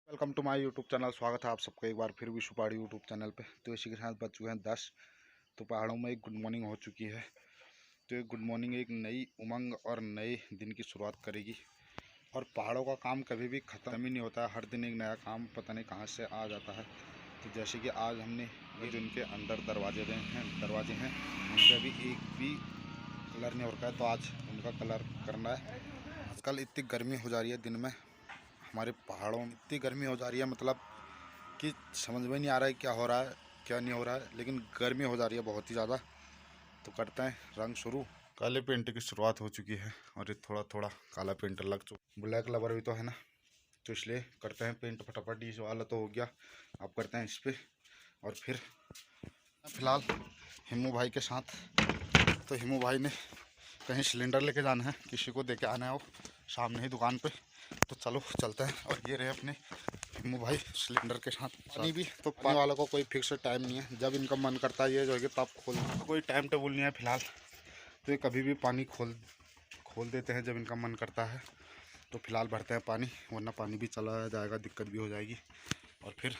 Welcome to my YouTube channel. स्वागत है आप सबका एक बार फिर विशु पहाड़ी यूट्यूब चैनल पे। तो इसी के साथ बज चुके हैं 10। तो पहाड़ों में एक गुड मॉर्निंग हो चुकी है। तो ये गुड मॉर्निंग एक नई उमंग और नए दिन की शुरुआत करेगी। और पहाड़ों का काम कभी भी ख़त्म ही नहीं होता है, हर दिन एक नया काम पता नहीं कहाँ से आ जाता है। तो जैसे कि आज हमने ये जो इनके अंदर दरवाजे हैं उन पर अभी एक भी कलर नहीं हो रखा है, तो आज उनका कलर करना है। आजकल इतनी गर्मी हो जा रही है, दिन में हमारे पहाड़ों में इतनी गर्मी हो जा रही है, मतलब कि समझ में नहीं आ रहा है क्या हो रहा है क्या नहीं हो रहा है, लेकिन गर्मी हो जा रही है बहुत ही ज़्यादा। तो करते हैं रंग शुरू। काले पेंट की शुरुआत हो चुकी है और ये थोड़ा थोड़ा काला पेंट लग चुका। ब्लैक लवर भी तो है ना, तो इसलिए करते हैं पेंट फटाफट। इस वाला तो हो गया, अब करते हैं इस पर। और फिर फिलहाल हिमू भाई के साथ, तो हिमू भाई ने कहीं सिलेंडर लेके जाना है, किसी को देके आना है वो सामने ही दुकान पे। तो चलो चलते हैं। और ये रहे अपने हिमू भाई सिलेंडर के साथ। पानी भी तो पानी वालों को कोई फिक्स टाइम नहीं है, जब इनका मन करता है ये जो है तब खोल, कोई टाइम टेबल नहीं है फिलहाल। तो ये कभी भी पानी खोल देते हैं जब इनका मन करता है। तो फिलहाल भरते हैं पानी, वरना पानी भी चला जाएगा, दिक्कत भी हो जाएगी। और फिर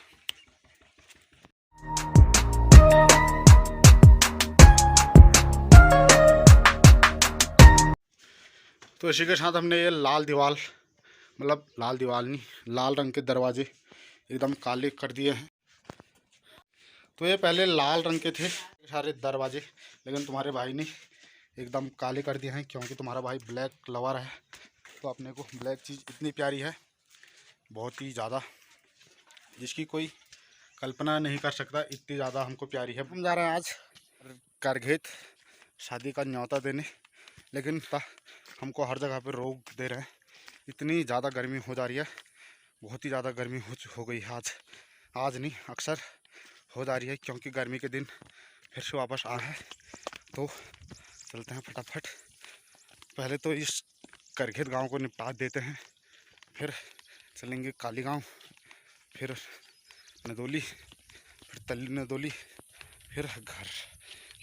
तो इसी के साथ हमने ये लाल दीवार, मतलब लाल दीवार नहीं, लाल रंग के दरवाजे एकदम काले कर दिए हैं। तो ये पहले लाल रंग के थे सारे दरवाजे, लेकिन तुम्हारे भाई ने एकदम काले कर दिए हैं, क्योंकि तुम्हारा भाई ब्लैक लवर है। तो अपने को ब्लैक चीज़ इतनी प्यारी है, बहुत ही ज़्यादा, जिसकी कोई कल्पना नहीं कर सकता, इतनी ज़्यादा हमको प्यारी है। हम जा रहे हैं आज करघेत शादी का न्योता देने, लेकिन हमको हर जगह पर रोक दे रहे हैं। इतनी ज़्यादा गर्मी हो जा रही है, बहुत ही ज़्यादा गर्मी हो गई है आज नहीं, अक्सर हो जा रही है, क्योंकि गर्मी के दिन फिर से वापस आ है। तो चलते हैं फटाफट। पहले तो इस करघेत गांव को निपटा देते हैं, फिर चलेंगे काली गांव, फिर नदोली, फिर तल्ली नदोली, फिर घर।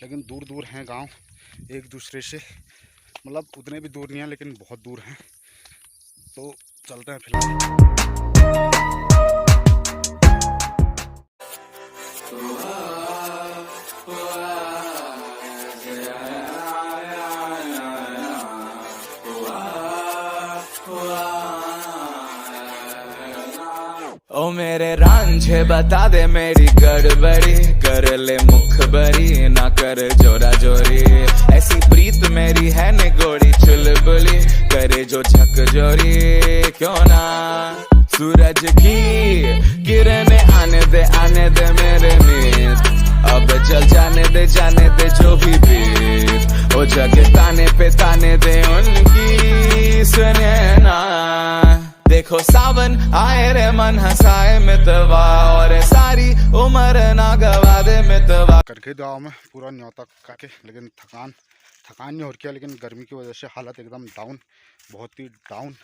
लेकिन दूर दूर हैं गांव एक दूसरे से, मतलब उतने भी दूर नहीं हैं लेकिन बहुत दूर हैं। तो चलते हैं फिलहाल। ओ मेरे रांझे बता दे मेरी गड़बड़ी, कर ले मुखबरी ना कर जोरा जोरी। ऐसी प्रीत मेरी है निगोड़ी चुलबुली, करे जो झकझोरी क्यों ना। सूरज की किरणें आने दे मेरे मीत, अब चल जाने दे जो भी बीत। ओ जगे ताने पे ताने दे उनकी सुने ना। देखो सावन आए रे मन हंसाए मितवा, और सारी उम्र ना गवा दे मितवा। करघेत गाँव में पूरा न्योता करके, लेकिन थकान नहीं हो रही है, लेकिन गर्मी की वजह से हालत एकदम डाउन, बहुत ही डाउन।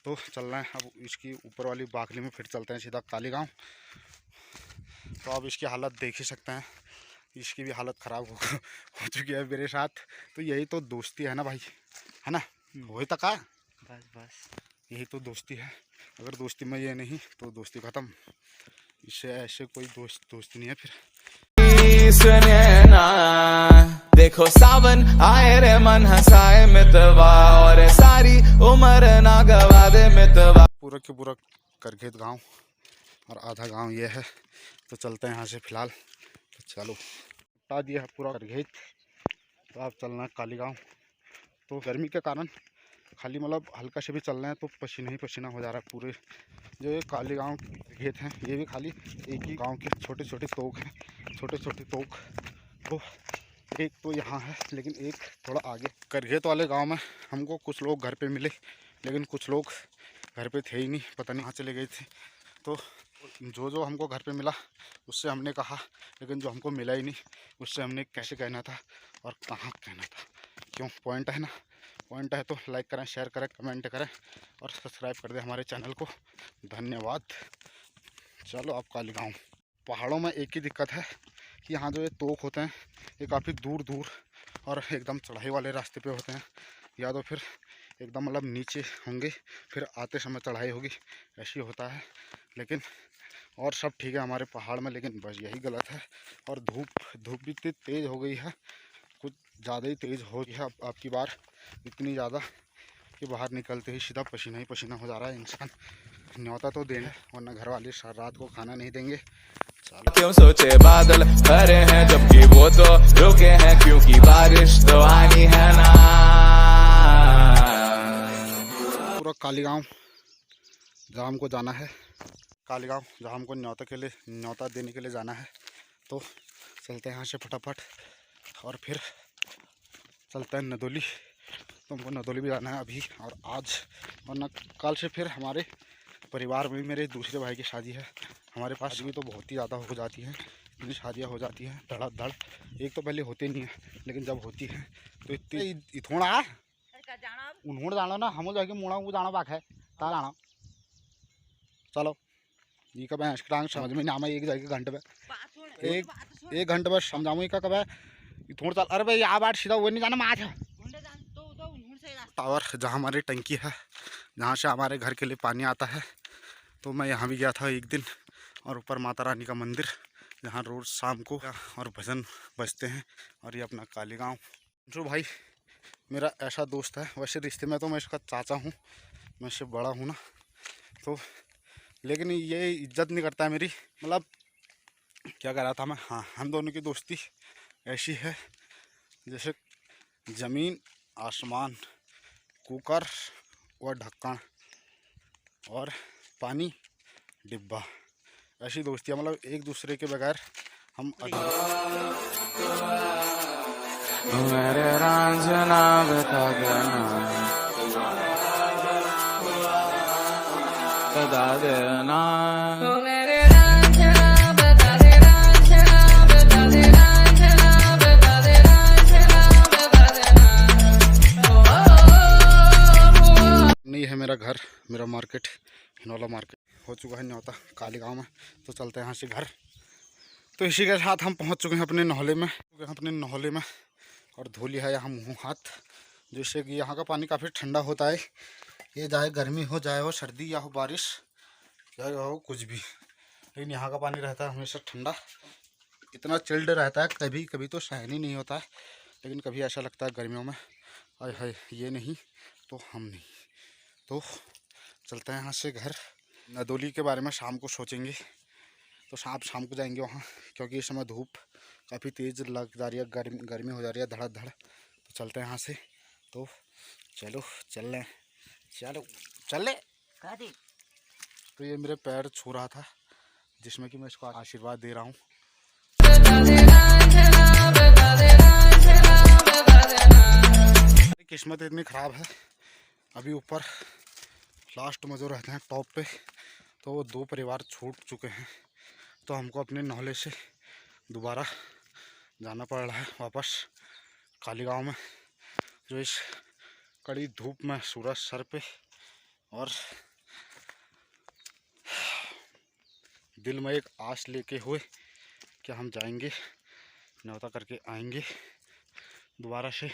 तो चल रहे हैं अब इसकी ऊपर वाली बाखली में, फिर चलते हैं सीधा काली गाँव। तो अब इसकी हालत देख ही सकते हैं, इसकी भी हालत ख़राब हो चुकी है मेरे साथ। तो यही तो दोस्ती है ना भाई, है ना, वही तक है, बस यही तो दोस्ती है। अगर दोस्ती में ये नहीं तो दोस्ती ख़त्म। इससे ऐसे कोई दोस्ती नहीं है फिर। सुने ना देखो सावन आए रे मन हंसाए मितवा, और सारी उम्र ना गवा दे मितवा। पूरा के पूरा करघेत गांव और आधा गांव ये है। तो चलते हैं यहाँ से फिलहाल। तो चलो हटा दिया है पूरा करघेत, तो आप चलना है काली गांव। तो गर्मी के कारण खाली मतलब हल्का से भी चल रहे हैं तो पसीना ही पसीना हो जा रहा है पूरे। जो ये काली गांव खेत हैं, ये भी खाली एक ही गांव के छोटे छोटे तोक हैं, छोटे छोटे तोक। तो एक तो यहाँ है, लेकिन एक थोड़ा आगे। करघेत वाले गांव में हमको कुछ लोग घर पे मिले, लेकिन कुछ लोग घर पे थे ही नहीं, पता नहीं कहाँ चले गए थे। तो जो हमको घर पे मिला उससे हमने कहा, लेकिन जो हमको मिला ही नहीं उससे हमने कैसे कहना था और कहाँ कहना था। क्यों, पॉइंट है ना, पॉइंट है। तो लाइक करें, शेयर करें, कमेंट करें और सब्सक्राइब कर दें हमारे चैनल को। धन्यवाद। चलो अब काली गाँव। पहाड़ों में एक ही दिक्कत है कि यहाँ जो ये तोक होते हैं ये काफ़ी दूर दूर और एकदम चढ़ाई वाले रास्ते पे होते हैं, या तो फिर एकदम मतलब नीचे होंगे, फिर आते समय चढ़ाई होगी, ऐसे होता है। लेकिन और सब ठीक है हमारे पहाड़ में, लेकिन बस यही गलत है। और धूप भी इतनी तेज़ हो गई है, कुछ ज़्यादा ही तेज़ हो गई है अब की बार, इतनी ज़्यादा कि बाहर निकलते ही सीधा पसीना ही पसीना हो जा रहा है इंसान। न्योता तो देना, वरना घर वाले रात को खाना नहीं देंगे। क्यों सोचे बादल हरे हैं जबकि वो तो रुके हैं, क्योंकि बारिश तो आनी है ना। पूरा कालीगांव जाम को जाना है, कालीगांव जाम को न्योता देने के लिए जाना है। तो चलते हैं यहाँ से फटाफट और फिर चलते हैं नदोली। तो हमको नदोली भी जाना है अभी और आज, वरना कल से फिर हमारे परिवार में मेरे दूसरे भाई की शादी है। हमारे पास भी तो बहुत ही ज़्यादा हो जाती हैं, इतनी शादियाँ हो जाती हैं धड़ाधड़। एक तो पहले होती नहीं है, लेकिन जब होती है तो इतनी थोड़ा उन्होंने जाना ना, हम जाके मुड़ा वो जाना बाक है ता जाना। चलो ये कब है समझ में नहीं आमा, एक जगह घंटे में एक घंटे में समझाऊँ का कब है थोड़ा चल। अरे भाई यहाँ बात सीधा वो नहीं जाना माँ टावर जहाँ हमारी टंकी है, जहाँ से हमारे घर के लिए पानी आता है। तो मैं यहाँ भी गया था एक दिन, और ऊपर माता रानी का मंदिर जहाँ रोज़ शाम को और भजन बजते हैं। और ये अपना कालीगांव। जो भाई मेरा ऐसा दोस्त है, वैसे रिश्ते में तो मैं इसका चाचा हूँ, मैं इससे बड़ा हूँ ना, तो लेकिन ये इज्जत नहीं करता है मेरी। मतलब क्या कह रहा था मैं, हाँ हम दोनों की दोस्ती ऐसी है जैसे ज़मीन आसमान, कुकर व ढक्कन और पानी डिब्बा, ऐसी दोस्ती है। मतलब एक दूसरे के बगैर हम मेरे रांझना बता देना नहीं है मेरा घर, मेरा मार्केट हिनोला मार्केट हो चुका है न्योता कालीगांव में। तो चलते हैं यहाँ से घर। तो इसी के साथ हम पहुँच चुके हैं अपने नहले में और धो लिया है यहाँ मुँह हाथ, जैसे कि यहाँ का पानी काफ़ी ठंडा होता है। ये चाहे गर्मी हो, चाहे हो सर्दी या हो बारिश, चाहे हो कुछ भी, लेकिन यहाँ का पानी रहता है हमेशा ठंडा, इतना चिल्ड रहता है। कभी कभी तो सहन ही नहीं होता है, लेकिन कभी ऐसा लगता है गर्मियों में आय हाय ये नहीं तो हम नहीं। तो चलते हैं यहाँ से घर। नदोली के बारे में शाम को सोचेंगे, तो शाम को जाएंगे वहाँ, क्योंकि इस समय धूप काफ़ी तेज़ लग जा रही है, गर्मी हो जा रही है धड़ाधड़। तो चलते हैं यहाँ से। तो चलो चल ले। तो ये मेरे पैर छू रहा था, जिसमें कि मैं इसको आशीर्वाद दे रहा हूँ। किस्मत इतनी ख़राब है, अभी ऊपर लास्ट में जो रहते हैं टॉप पे, तो वो 2 परिवार छूट चुके हैं। तो हमको अपने नहले से दोबारा जाना पड़ रहा है वापस कालीगांव में, जो इस कड़ी धूप में सूरज सर पे, और दिल में एक आस लेके हुए कि हम जाएंगे न्योता करके आएंगे दोबारा से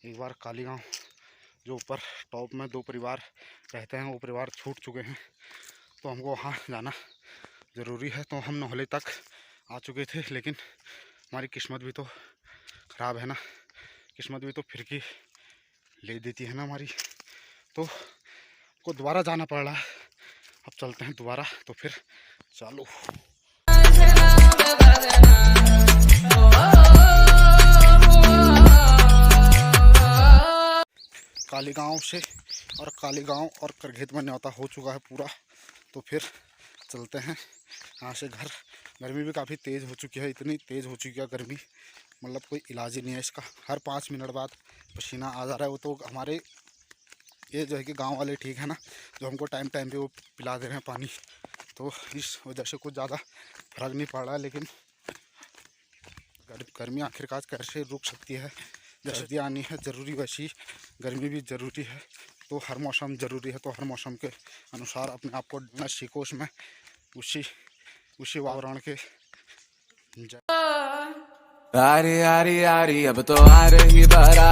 एक बार कालीगांव। जो ऊपर टॉप में 2 परिवार रहते हैं, वो परिवार छूट चुके हैं, तो हमको वहाँ जाना ज़रूरी है। तो हम नहले तक आ चुके थे, लेकिन हमारी किस्मत भी तो ख़राब है ना, किस्मत भी तो फिर की ले देती है ना हमारी, तो को दोबारा जाना पड़ रहा है। अब चलते हैं दोबारा, तो फिर चालू। कालीगांव से और कालीगांव और करघेत में न्योता हो चुका है पूरा, तो फिर चलते हैं यहाँ से घर। गर्मी भी काफ़ी तेज़ हो चुकी है, इतनी तेज़ हो चुकी है गर्मी, मतलब कोई इलाज ही नहीं है इसका। हर 5 मिनट बाद पसीना आ जा रहा है। वो तो हमारे ये जो है कि गांव वाले ठीक है ना, जो हमको टाइम पे वो पिला दे रहे हैं पानी, तो इस वजह से कुछ ज़्यादा फर्क नहीं पड़ रहा है। लेकिन गर्मी आखिरकार कैसे रुक सकती है, जैसे सर्दी आनी है ज़रूरी, वैसी गर्मी भी ज़रूरी है। तो हर मौसम ज़रूरी है, तो हर मौसम के अनुसार अपने आप को ढलना सीखो, उसमें उसी वातावरण के। आरी आरी आरी अब तो आ रही बारात।